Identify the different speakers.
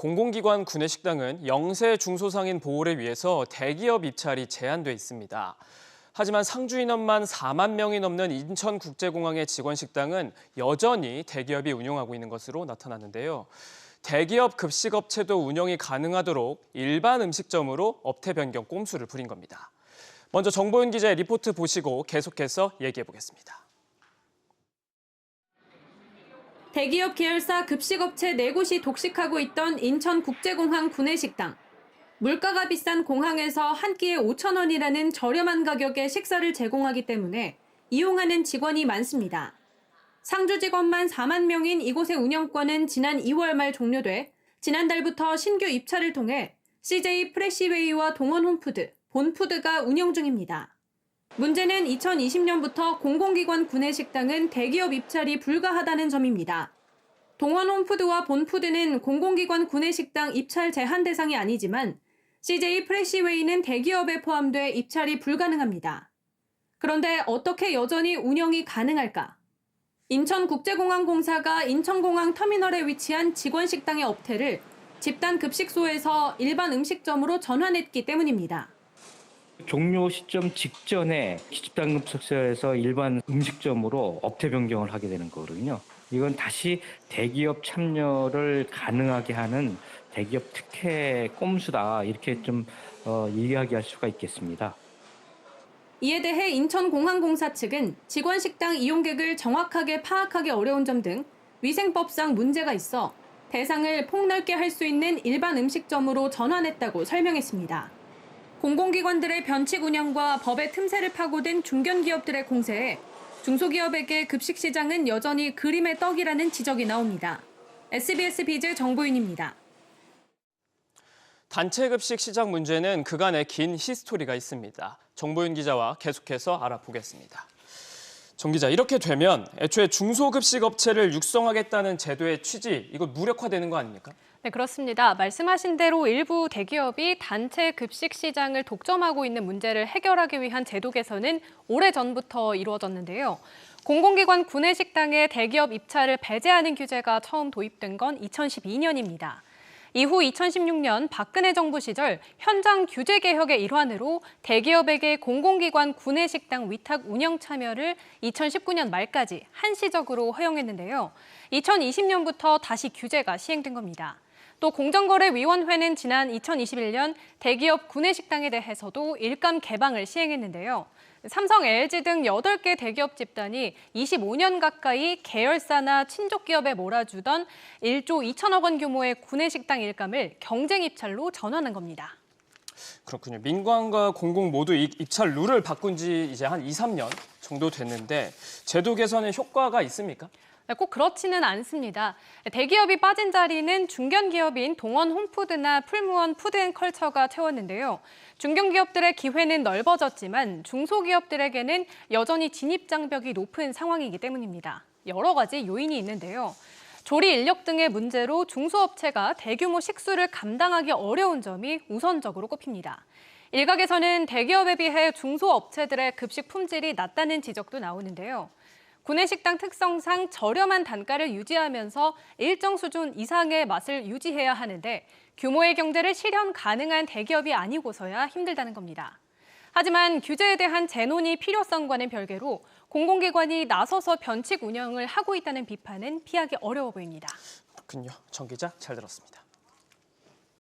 Speaker 1: 공공기관 구내식당은 영세 중소상인 보호를 위해서 대기업 입찰이 제한돼 있습니다. 하지만 상주 인원만 4만 명이 넘는 인천국제공항의 직원 식당은 여전히 대기업이 운영하고 있는 것으로 나타났는데요. 대기업 급식업체도 운영이 가능하도록 일반 음식점으로 업태 변경 꼼수를 부린 겁니다. 먼저 정보윤 기자의 리포트 보시고 계속해서 얘기해 보겠습니다.
Speaker 2: 대기업 계열사 급식업체 4곳이 독식하고 있던 인천국제공항 구내식당. 물가가 비싼 공항에서 한 끼에 5,000원이라는 저렴한 가격에 식사를 제공하기 때문에 이용하는 직원이 많습니다. 상주 직원만 4만 명인 이곳의 운영권은 지난 2월 말 종료돼 지난달부터 신규 입찰을 통해 CJ 프레시웨이와 동원홈푸드, 본푸드가 운영 중입니다. 문제는 2020년부터 공공기관 구내식당은 대기업 입찰이 불가하다는 점입니다. 동원홈푸드와 본푸드는 공공기관 구내식당 입찰 제한 대상이 아니지만 CJ 프레시웨이는 대기업에 포함돼 입찰이 불가능합니다. 그런데 어떻게 여전히 운영이 가능할까? 인천국제공항공사가 인천공항 터미널에 위치한 직원식당의 업태를 집단급식소에서 일반 음식점으로 전환했기 때문입니다.
Speaker 3: 종료 시점 직전에 집단급식소에서 일반 음식점으로 업태 변경을 하게 되는 거거든요. 이건 다시 대기업 참여를 가능하게 하는 대기업 특혜 꼼수다, 이렇게 좀 이야기할 수가 있겠습니다.
Speaker 2: 이에 대해 인천공항공사 측은 직원식당 이용객을 정확하게 파악하기 어려운 점 등 위생법상 문제가 있어 대상을 폭넓게 할 수 있는 일반 음식점으로 전환했다고 설명했습니다. 공공기관들의 변칙 운영과 법의 틈새를 파고든 중견기업들의 공세에 중소기업에게 급식시장은 여전히 그림의 떡이라는 지적이 나옵니다. SBS 비즈 정보윤입니다.
Speaker 1: 단체 급식 시장 문제는 그간의 긴 히스토리가 있습니다. 정보윤 기자와 계속해서 알아보겠습니다. 정 기자, 이렇게 되면 애초에 중소급식 업체를 육성하겠다는 제도의 취지, 이거 무력화되는 거 아닙니까?
Speaker 4: 네, 그렇습니다. 말씀하신 대로 일부 대기업이 단체 급식 시장을 독점하고 있는 문제를 해결하기 위한 제도 개선은 오래전부터 이루어졌는데요. 공공기관 구내식당의 대기업 입찰을 배제하는 규제가 처음 도입된 건 2012년입니다. 이후 2016년 박근혜 정부 시절 현장 규제 개혁의 일환으로 대기업에게 공공기관 구내식당 위탁 운영 참여를 2019년 말까지 한시적으로 허용했는데요. 2020년부터 다시 규제가 시행된 겁니다. 또 공정거래위원회는 지난 2021년 대기업 구내식당에 대해서도 일감 개방을 시행했는데요. 삼성, LG 등 8개 대기업 집단이 25년 가까이 계열사나 친족기업에 몰아주던 1조 2천억 원 규모의 구내식당 일감을 경쟁 입찰로 전환한 겁니다.
Speaker 1: 그렇군요. 민관과 공공 모두 입찰 룰을 바꾼 지 이제 한 2, 3년 정도 됐는데 제도 개선에 효과가 있습니까?
Speaker 4: 꼭 그렇지는 않습니다. 대기업이 빠진 자리는 중견기업인 동원홈푸드나 풀무원 푸드앤컬처가 채웠는데요. 중견기업들의 기회는 넓어졌지만 중소기업들에게는 여전히 진입장벽이 높은 상황이기 때문입니다. 여러 가지 요인이 있는데요. 조리 인력 등의 문제로 중소업체가 대규모 식수를 감당하기 어려운 점이 우선적으로 꼽힙니다. 일각에서는 대기업에 비해 중소업체들의 급식 품질이 낮다는 지적도 나오는데요. 구내식당 특성상 저렴한 단가를 유지하면서 일정 수준 이상의 맛을 유지해야 하는데 규모의 경제를 실현 가능한 대기업이 아니고서야 힘들다는 겁니다. 하지만 규제에 대한 재논의 필요성과는 별개로 공공기관이 나서서 변칙 운영을 하고 있다는 비판은 피하기 어려워 보입니다.
Speaker 1: 그렇군요. 정 기자, 잘 들었습니다.